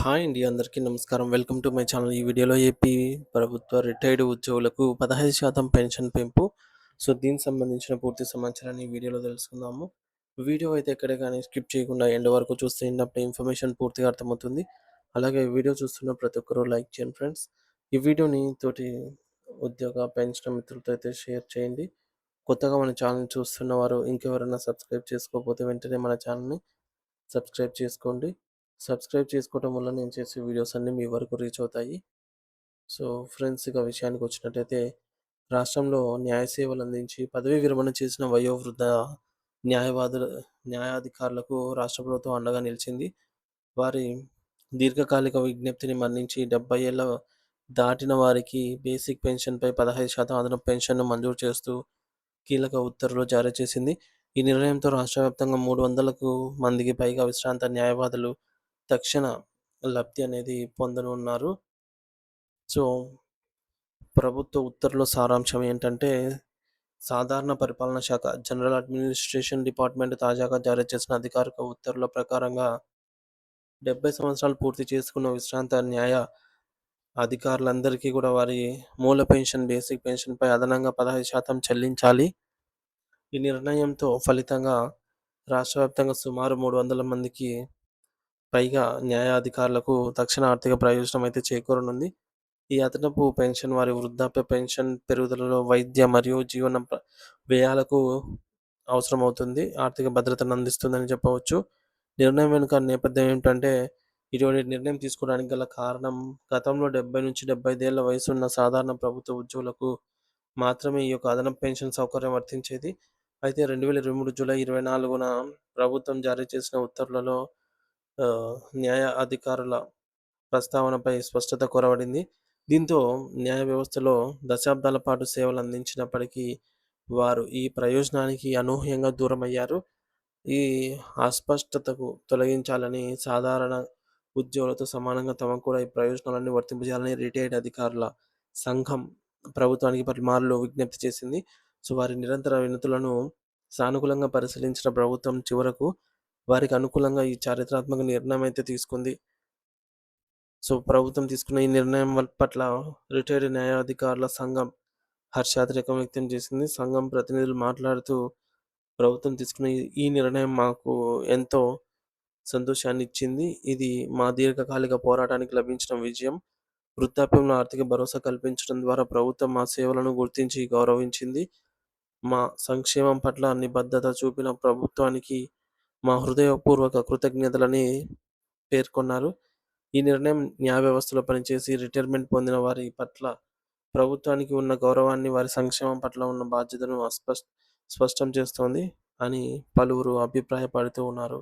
Hi అండి. అందరికీ నమస్కారం. Welcome to my channel. ఈ వీడియోలో ఏపీ ప్రభుత్వ రిటైర్డ్ ఉద్యోగులకు 15% పెన్షన్ పెంపు. దీనికి సంబంధించిన పూర్తి సమాచారాన్ని ఈ వీడియోలో తెలుసుకుందాము. వీడియో అయితే ఎక్కడ గాని స్కిప్ చేయకుండా ఎండ్ వరకు చూస్తే అప్పుడే ఇన్ఫర్మేషన్ పూర్తిగా అర్థమవుతుంది. అలాగే వీడియో చూస్తున్న ప్రతి ఒక్కరు లైక్ చేయండి ఫ్రెండ్స్. ఈ వీడియోని తోటి ఉద్యోగ పెన్షన్ మిత్రులతో అయితే షేర్ చేయండి. కొత్తగా మన ఛానల్ చూస్తున్న వారు ఇంకెవరైనా సబ్స్క్రైబ్ చేసుకోకపోతే వెంటనే మన ఛానల్‌ని సబ్స్క్రైబ్ చేసుకోండి. సబ్స్క్రైబ్ చేసుకోవటం వల్ల నేను చేసే వీడియోస్ అన్నీ మీ వరకు రీచ్ అవుతాయి. సో ఫ్రెండ్స్, ఇక విషయానికి వచ్చినట్టయితే రాష్ట్రంలో న్యాయ సేవలు అందించి పదవీ విరమణ చేసిన వయోవృద్ధ న్యాయవాదుల న్యాయాధికారులకు రాష్ట్ర ప్రభుత్వం అండగా నిలిచింది. వారి దీర్ఘకాలిక విజ్ఞప్తిని మన్నించి 70 ఏళ్ల దాటిన వారికి బేసిక్ పెన్షన్‌పై 15% అదనపు పెన్షన్‌ను మంజూరు చేస్తూ కీలక ఉత్తర్వులు జారీ చేసింది. ఈ నిర్ణయంతో రాష్ట్ర వ్యాప్తంగా 300కు మందికి పైగా విశ్రాంత న్యాయవాదులు తక్షణ లబ్ధి అనేది పొందనున్నారు. సో, ప్రభుత్వ ఉత్తర్వుల సారాంశం ఏంటంటే, సాధారణ పరిపాలనా శాఖ జనరల్ అడ్మినిస్ట్రేషన్ డిపార్ట్మెంట్ తాజాగా జారీ చేసిన అధికారిక ఉత్తర్వుల ప్రకారంగా 70 సంవత్సరాలు పూర్తి చేసుకున్న విశ్రాంత న్యాయ అధికారులందరికీ కూడా వారి మూల పెన్షన్, బేసిక్ పెన్షన్‌పై అదనంగా 15% చెల్లించాలి. ఈ నిర్ణయంతో ఫలితంగా రాష్ట్ర వ్యాప్తంగా సుమారు 300 మందికి పైగా న్యాయాధికారులకు తక్షణ ఆర్థిక ప్రయోజనం అయితే చేకూరనుంది. ఈ అదనపు పెన్షన్ వారి వృద్ధాప్య పెన్షన్ పెరుగుదలలో వైద్య మరియు జీవన వ్యయాలకు అవసరమవుతుంది. ఆర్థిక భద్రతను అందిస్తుందని చెప్పవచ్చు. నిర్ణయం వెనుక నేపథ్యం ఏమిటంటే, ఇటువంటి నిర్ణయం తీసుకోవడానికి గల కారణం గతంలో 70-75 ఏళ్ల వయసున్న సాధారణ ప్రభుత్వ ఉద్యోగులకు మాత్రమే ఈ యొక్క అదనపు పెన్షన్ సౌకర్యం వర్తించేది. అయితే 2023 జూలై 24న ప్రభుత్వం జారీ చేసిన ఉత్తర్వులలో న్యాయ అధికారుల ప్రస్తావనపై స్పష్టత కొరవడింది. దీంతో న్యాయ వ్యవస్థలో దశాబ్దాల పాటు సేవలందించినప్పటికీ వారు ఈ ప్రయోజనానికి అనూహ్యంగా దూరమయ్యారు. ఈ అస్పష్టతకు తొలగించాలని సాధారణ ఉద్యోగులతో సమానంగా తమకు కూడా ఈ ప్రయోజనాలన్నీ వర్తింపజేయాలని రిటైర్డ్ అధికారుల సంఘం ప్రభుత్వానికి పలుమార్లు విజ్ఞప్తి చేసింది. వారి నిరంతర వినతులను సానుకూలంగా పరిశీలించిన ప్రభుత్వం చివరకు వారికి అనుకూలంగా ఈ చారిత్రాత్మక నిర్ణయం అయితే తీసుకుంది. ప్రభుత్వం తీసుకున్న ఈ నిర్ణయం పట్ల రిటైర్డ్ న్యాయాధికారుల సంఘం హర్షాతిరేకం వ్యక్తం చేసింది. సంఘం ప్రతినిధులు మాట్లాడుతూ, ప్రభుత్వం తీసుకున్న ఈ నిర్ణయం మాకు ఎంతో సంతోషాన్నిచ్చింది. ఇది మా దీర్ఘకాలిక పోరాటానికి లభించిన విజయం. వృద్ధాప్యంలో ఆర్థిక భరోసా కల్పించడం ద్వారా ప్రభుత్వం మా సేవలను గుర్తించి గౌరవించింది. మా సంక్షేమం పట్ల నిబద్ధత చూపిన ప్రభుత్వానికి మా హృదయపూర్వక కృతజ్ఞతలని పేర్కొన్నారు. ఈ నిర్ణయం న్యాయ వ్యవస్థలో పనిచేసి రిటైర్మెంట్ పొందిన వారి పట్ల ప్రభుత్వానికి ఉన్న గౌరవాన్ని, వారి సంక్షేమం పట్ల ఉన్న బాధ్యతను స్పష్టం చేస్తోంది అని పలువురు అభిప్రాయపడుతూ ఉన్నారు.